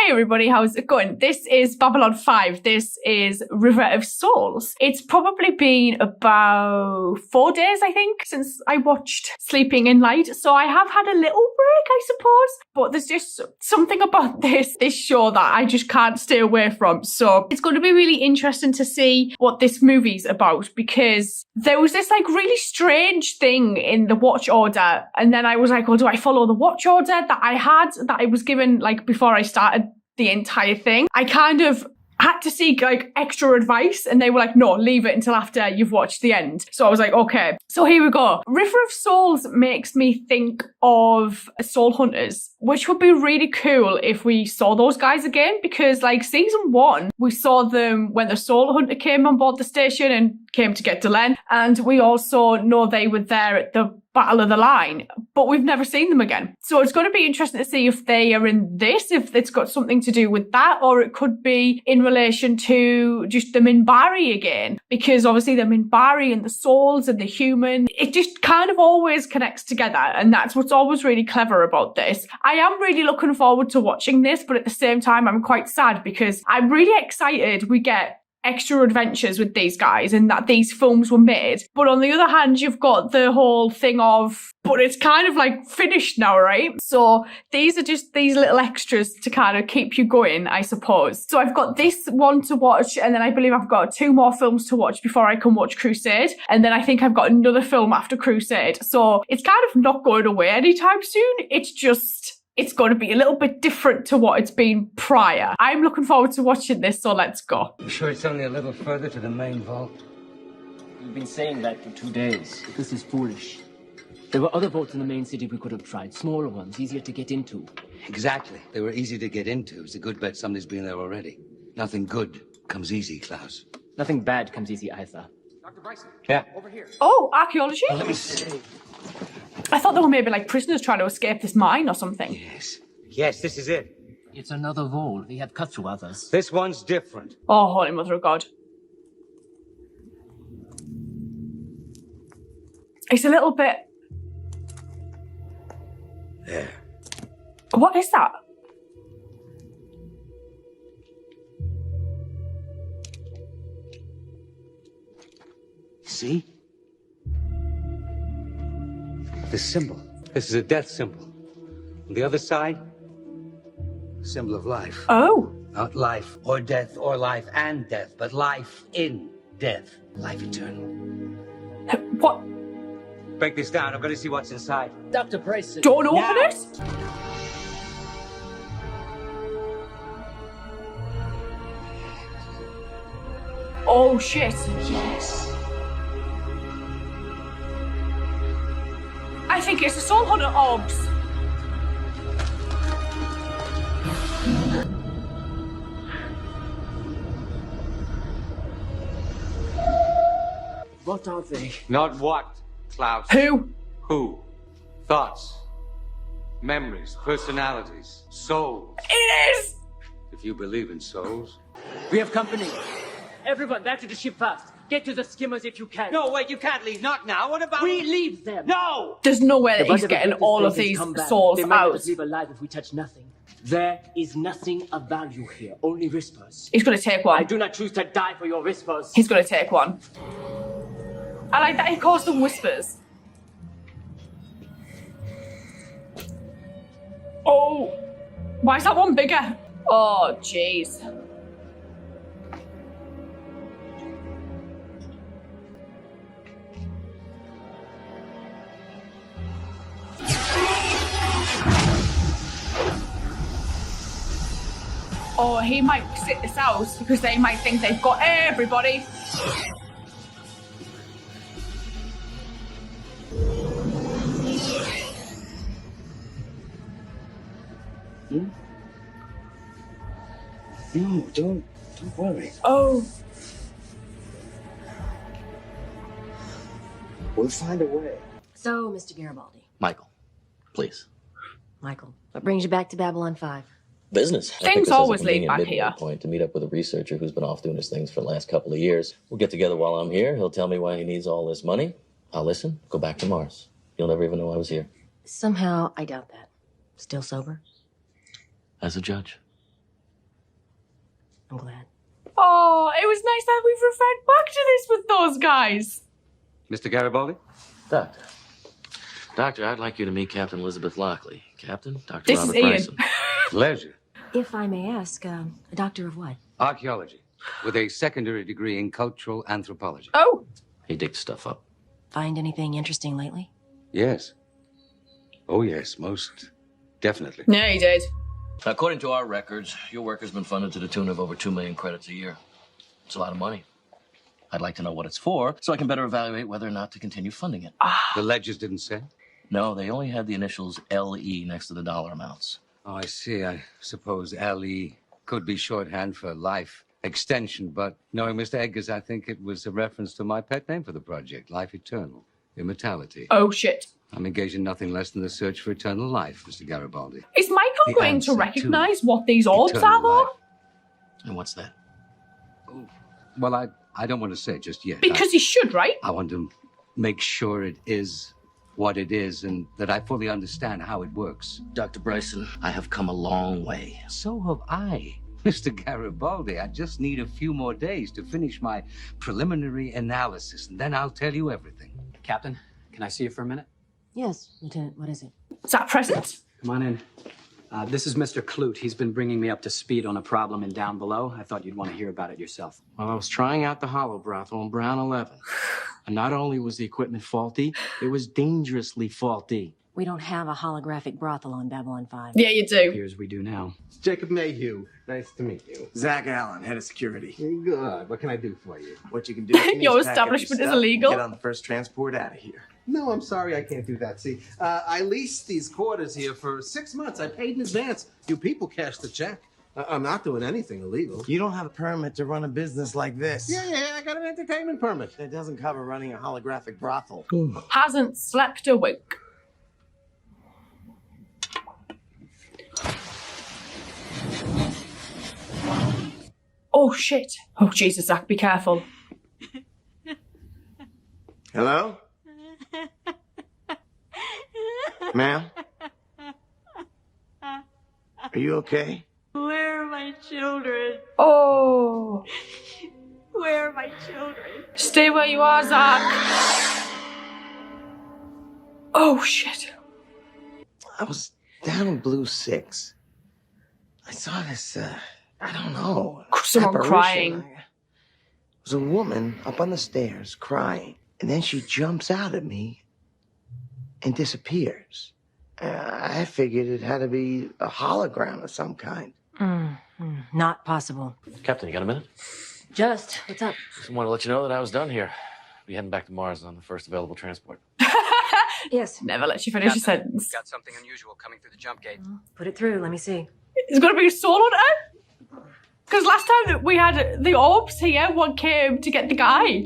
Hi everybody, how's it going? This is Babylon 5. This is River of Souls. It's probably been about 4 days, I think, since I watched Sleeping in Light. So I have had a little break, I suppose. But there's just something about this show that I just can't stay away from. So it's going to be really interesting to see what this movie's about, because there was this really strange thing in the watch order. And then I was like, well, do I follow the watch order that I was given before I started the entire thing? I kind of had to seek extra advice, and they were like, no, leave it until after you've watched the end. So I was like, okay. So here we go. River of Souls makes me think of Soul Hunters, which would be really cool if we saw those guys again, because season 1, we saw them when the Soul Hunter came on board the station and came to get Delenn, and we also know they were there at the Battle of the Line, but we've never seen them again. So it's going to be interesting to see if they are in this, if it's got something to do with that, or it could be in relation to just the Minbari again, because obviously the Minbari and the souls and the human, it just kind of always connects together, and that's what's always really clever about this. I am really looking forward to watching this, but at the same time I'm quite sad because I'm really excited we get extra adventures with these guys and that these films were made. But on the other hand, you've got the whole thing of, but it's kind of finished now, right? So these are just these little extras to kind of keep you going, I suppose. So I've got this one to watch, and then I believe I've got 2 more films to watch before I can watch Crusade. And then I think I've got another film after Crusade. So it's kind of not going away anytime soon. It's going to be a little bit different to what it's been prior. I'm looking forward to watching this, so let's go. You sure it's only a little further to the main vault? You've been saying that for 2 days. This is foolish. There were other vaults in the main city we could have tried. Smaller ones, easier to get into. Exactly. They were easy to get into. It's a good bet somebody's been there already. Nothing good comes easy, Klaus. Nothing bad comes easy either. Dr. Bryson. Yeah. Over here. Oh, archaeology? Well, let me see. I thought they were maybe prisoners trying to escape this mine or something. Yes. Yes, this is it. It's another vault. We have cut through others. This one's different. Oh, Holy Mother of God. It's a little bit... There. What is that? See? The symbol. This is a death symbol. On the other side, symbol of life. Oh. Not life or death or life and death, but life in death. Life eternal. What? Break this down. I'm going to see what's inside. Dr. Bryson. Don't open it? Oh, shit. Yes. I think it's the Soul Hunter orbs. What are they? Not what, Klaus. Who? Who? Thoughts. Memories. Personalities. Souls. It is! If you believe in souls. We have company. Everyone, back to the ship fast. Get to the skimmers if you can. No, wait, you can't leave. Not now. What about... We leave them. No! There's no way that The he's wonder getting if all this of place these has come back. souls They might let out. us leave alive if we touch nothing. There is nothing of value here, only whispers. He's going to take one. I do not choose to die for your whispers. He's going to take one. I like that he calls them whispers. Oh. Why is that one bigger? Oh, jeez. Or he might sit this out because they might think they've got everybody. No, don't worry. Oh. We'll find a way. So, Mr. Garibaldi. Michael, please. Michael, what brings you back to Babylon 5? Business. I Things picked this as a always lead convenient back midway here. point to meet up with a researcher who's been off doing his things for the last couple of years. We'll get together while I'm here. He'll tell me why he needs all this money. I'll listen, go back to Mars. You'll never even know I was here. Somehow, I doubt that. Still sober? As a judge. I'm glad. Oh, it was nice that we've referred back to this with those guys. Mr. Garibaldi? Doctor. Doctor, I'd like you to meet Captain Elizabeth Lockley. Captain, Dr. This Robert is Ian. Bryson. Pleasure. If I may ask, a doctor of what? Archaeology, with a secondary degree in cultural anthropology. Oh, He digs stuff up. Find anything interesting lately? Yes. Oh, yes, most definitely. yeah, he did. According to our records, your work has been funded to the tune of over 2 million credits a year. It's a lot of money. I'd like to know what it's for, so I can better evaluate whether or not to continue funding it. The ledgers didn't say? No, they only had the initials LE next to the dollar amounts. Oh, I see. I suppose LE could be shorthand for life extension, but knowing Mr. Eggers, I think it was a reference to my pet name for the project, Life Eternal, Immortality. Oh, shit. I'm engaged in nothing less than the search for eternal life, Mr. Garibaldi. Is Michael The going answer to to recognize what these orbs are, eternal though? life. And what's that? Well, I don't want to say it just yet. Because he should, right? I want to make sure it is what it is and that I fully understand how it works. Dr. Bryson, I have come a long way. So have I, Mr. Garibaldi. I just need a few more days to finish my preliminary analysis, and then I'll tell you everything. Captain, can I see you for a minute? Yes, Lieutenant. What is it? Is that a present? Come on in. This is Mr. Clute. He's been bringing me up to speed on a problem in Down Below. I thought you'd want to hear about it yourself. Well, I was trying out the hollow brothel on Brown 11. And not only was the equipment faulty, it was dangerously faulty. We don't have a holographic brothel on Babylon 5. Yeah, you do. Appears we do now. Jacob Mayhew. Nice to meet you. Zach Allen, head of security. Good. What can I do for you? What you can do? Your establishment is illegal. Get on the first transport out of here. No, I'm sorry, I can't do that. See, I leased these quarters here for 6 months. I paid in advance. You people cashed the check. I'm not doing anything illegal. You don't have a permit to run a business like this. Yeah, I got an entertainment permit. That doesn't cover running a holographic brothel. Hasn't slept a wink. Oh, shit. Oh, Jesus, Zach, be careful. Hello? Ma'am? Are you okay? Where are my children? Oh. Where are my children? Stay where you are, Zach. Oh, shit. I was down in Blue 6. I saw this, I don't know. Someone apparition. crying. It was a woman up on the stairs crying. And then she jumps out at me and disappears. I figured it had to be a hologram of some kind. Not possible. Captain, you got a minute? Just, what's up? Just wanted to let you know that I was done here. Be heading back to Mars on the first available transport. Yes. Never let you finish a sentence. Got something unusual coming through the jump gate. Put it through, let me see. It's gonna be a soul on it. Because last time that we had the orbs here, one came to get the guy.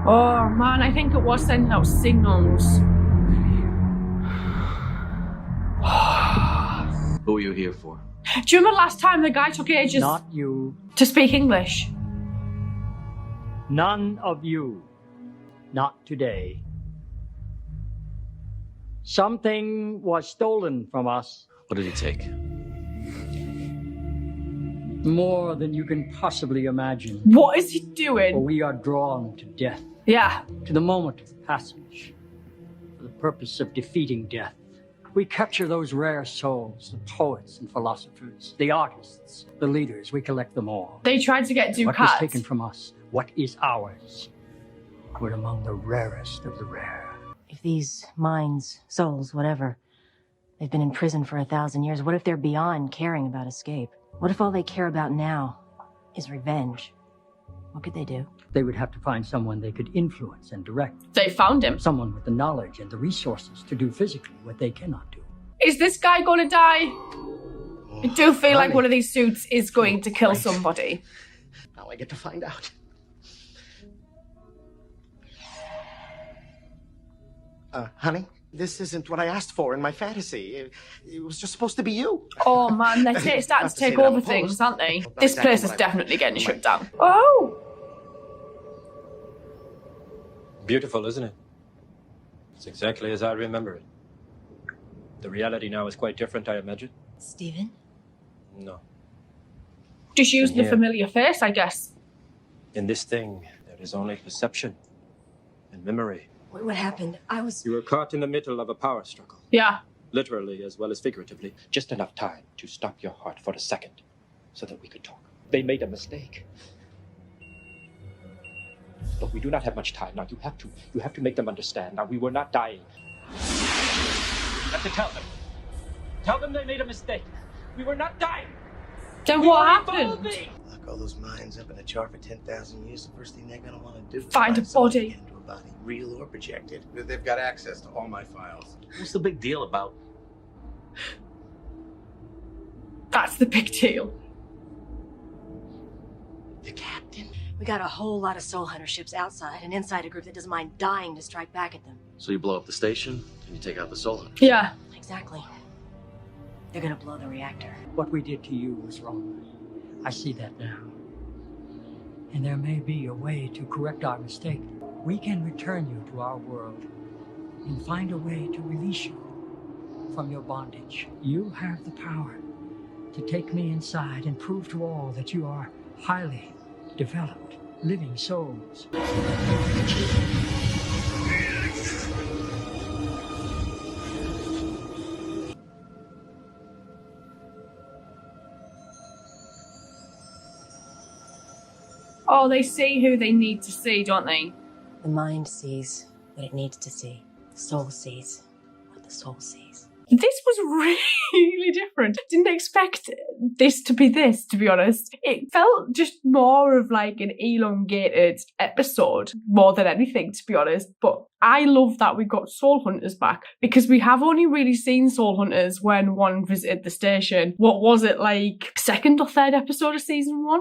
Oh man, I think it was sending out signals. Who are you here for? Do you remember last time the guy took ages Not you. to speak English? None of you. Not today. Something was stolen from us. What did he take? More than you can possibly imagine. What is he For doing? we are drawn to death, Yeah. to the moment of passage, for the purpose of defeating death. We capture those rare souls, the poets and philosophers, the artists, the leaders. We collect them all. They tried to get What was Ducats. taken from us? What is ours? We're among the rarest of the rare. If these minds, souls, whatever, they've been in prison for 1,000 years, what if they're beyond caring about escape? What if all they care about now is revenge? What could they do? They would have to find someone they could influence and direct. They found him. Someone with the knowledge and the resources to do physically what they cannot do. Is this guy gonna die? I do feel like one of these suits is going to kill somebody. Now I get to find out. Honey, this isn't what I asked for in my fantasy. It was just supposed to be you. Oh man, they're starting to take over things, aren't they? This place is definitely getting shut down. Oh! Beautiful, isn't it? It's exactly as I remember it. The reality now is quite different, I imagine. Stephen? No. Just using the Yeah. familiar face, I guess. In this thing, there is only perception and memory. What happened? You were caught in the middle of a power struggle. Yeah. Literally as well as figuratively. Just enough time to stop your heart for a second so that we could talk. They made a mistake. But we do not have much time. Now you have to make them understand. Now we were not dying. You have to tell them. Tell them they made a mistake. We were not dying. Then We what were happened? evolving. Lock all those minds up in a jar for 10,000 years. The first thing they're gonna want to do is Find a something body. into a body, real or projected. They've got access to all my files. What's the big deal about? That's the big deal. The captain. We got a whole lot of soul hunter ships outside and inside a group that doesn't mind dying to strike back at them. So you blow up the station and you take out the soul hunter. Yeah. Exactly. They're gonna blow the reactor. What we did to you was wrong. I see that now. And there may be a way to correct our mistake. We can return you to our world and find a way to release you from your bondage. You have the power to take me inside and prove to all that you are highly developed, living souls. Oh, they see who they need to see, don't they? The mind sees what it needs to see. The soul sees what the soul sees. This was really different. Didn't expect this to be this, to be honest. It felt just more of like an elongated episode more than anything, to be honest. But I love that we got Soul Hunters back because we have only really seen Soul Hunters when one visited the station. What was it, like second or third episode of season 1?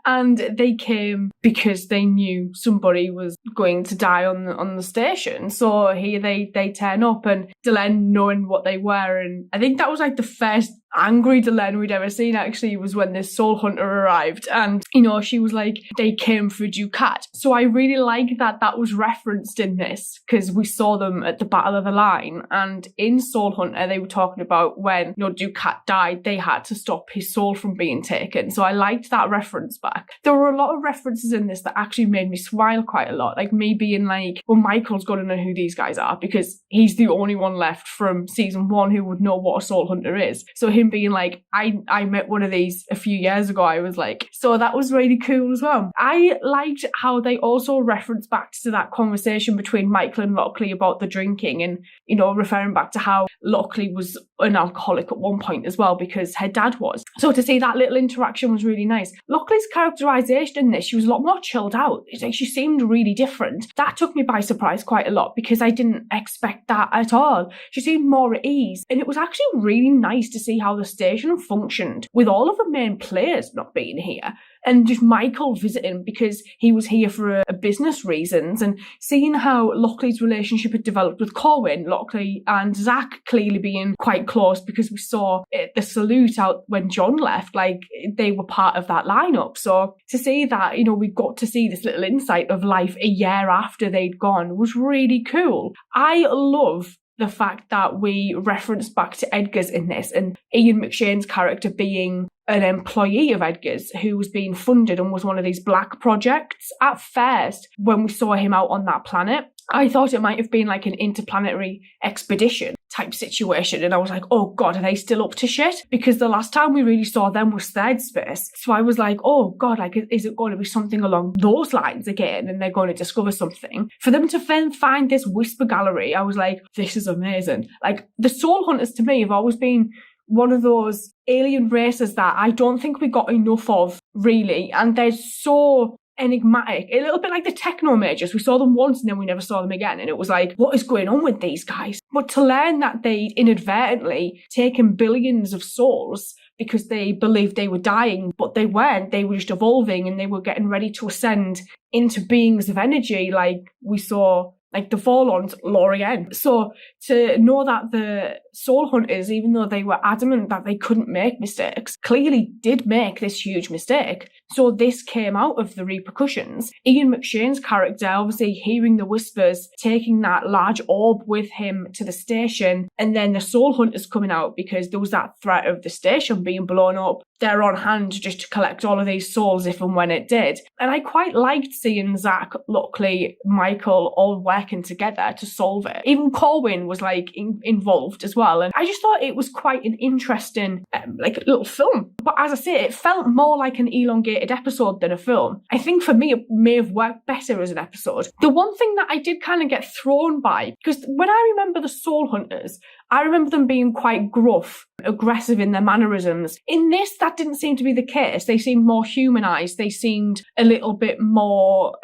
And they came because they knew somebody was going to die on the station. So here they turn up, and Delenn, knowing what they were, and I think that was like the first angry Delenn we'd ever seen, actually, was when this Soul Hunter arrived. And, you know, she was like, they came for Dukat. So I really like that was referenced in this, because we saw them at the Battle of the Line. And in Soul Hunter, they were talking about when, you know, Dukat died, they had to stop his soul from being taken. So I liked that reference back. There were a lot of references in this that actually made me smile quite a lot. Like me being like, well, Michael's got to know who these guys are, because he's the only one left from season 1 who would know what a Soul Hunter is. So him being like, I met one of these a few years ago, I was like, so that was really cool as well. I liked how they also referenced back to that conversation between Michael and Lockley about the drinking, and, you know, referring back to how Lockley was an alcoholic at one point as well, because her dad was. So to see that little interaction was really nice. Lockley's characterization in this, she was a lot more chilled out. It's like she seemed really different. That took me by surprise quite a lot, because I didn't expect that at all. She seemed more at ease, and it was actually really nice to see how the station functioned with all of the main players not being here, and just Michael visiting because he was here for a business reasons, and seeing how Lockley's relationship had developed with Corwin, Lockley and Zach clearly being quite close, because we saw the salute out when John left, like they were part of that lineup. So to see that, you know, we got to see this little insight of life a year after they'd gone was really cool. I love the fact that we referenced back to Edgar's in this, and Ian McShane's character being an employee of Edgar's who was being funded and was one of these black projects. At first, when we saw him out on that planet, I thought it might have been like an interplanetary expedition type situation, and I was like, oh god, are they still up to shit? Because the last time we really saw them was Third Space. So I was like, oh god, like, is it going to be something along those lines again, and they're going to discover something? For them to then find this Whisper Gallery, I was like, this is amazing. Like, the Soul Hunters to me have always been one of those alien races that I don't think we got enough of, really, and they're so enigmatic, a little bit like the Techno Majors. We saw them once and then we never saw them again, and it was like, what is going on with these guys? But to learn that they inadvertently taken billions of souls because they believed they were dying, but they weren't, they were just evolving and they were getting ready to ascend into beings of energy, like we saw like the Vorlons lore again. So to know that the Soul Hunters, even though they were adamant that they couldn't make mistakes, clearly did make this huge mistake. So this came out of the repercussions. Ian McShane's character, obviously hearing the whispers, taking that large orb with him to the station, and then the Soul Hunters coming out because there was that threat of the station being blown up. They're on hand just to collect all of these souls if and when it did. And I quite liked seeing Zach, Lockley, Michael all working together to solve it. Even Corwin was like involved as well. And I just thought it was quite an interesting like little film. But as I say, it felt more like an elongated episode than a film. I think for me, it may have worked better as an episode. The one thing that I did kind of get thrown by, because when I remember the Soul Hunters, I remember them being quite gruff, aggressive in their mannerisms. In this, that didn't seem to be the case. They seemed more humanized. They seemed a little bit more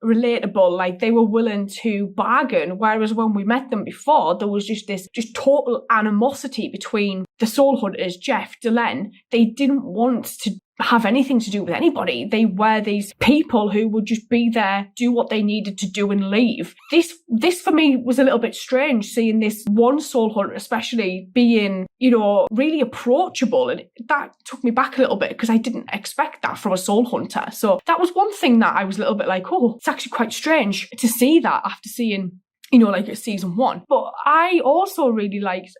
relatable, like they were willing to bargain. Whereas when we met them before, there was just total animosity between the Soul Hunters, Jeff, Delenn. They didn't want to have anything to do with anybody. They were these people who would just be there, do what they needed to do and leave. This for me was a little bit strange, seeing this one Soul Hunter especially being, really approachable. And that took me back a little bit because I didn't expect that from a Soul Hunter. So that was one thing that I was a little bit like, oh, it's actually quite strange to see that after seeing like season 1. But I also really liked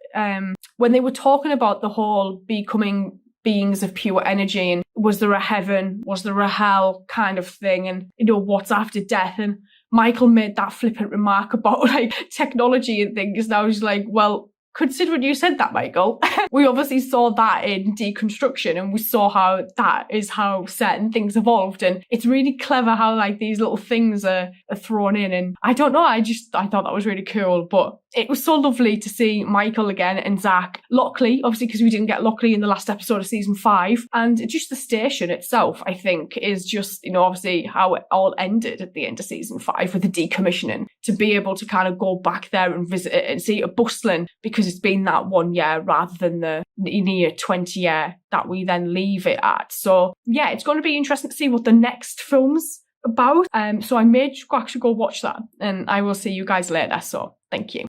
when they were talking about the whole becoming beings of pure energy and was there a heaven, was there a hell kind of thing, and what's after death. And Michael made that flippant remark about like technology and things, and I was like, well, considering you said that, Michael, we obviously saw that in Deconstruction, and we saw how that is how certain things evolved. And it's really clever how like these little things are thrown in. And I don't know, I thought that was really cool. But it was so lovely to see Michael again and Zach. Lockley, obviously, because we didn't get Lockley in the last episode of season 5. And just the station itself, I think, is just, obviously how it all ended at the end of season 5 with the decommissioning. To be able to kind of go back there and visit it and see it bustling because it's been that 1 year rather than the near 20 year that we then leave it at. So yeah, it's going to be interesting to see what the next film's about. So I may actually go watch that, and I will see you guys later. So thank you.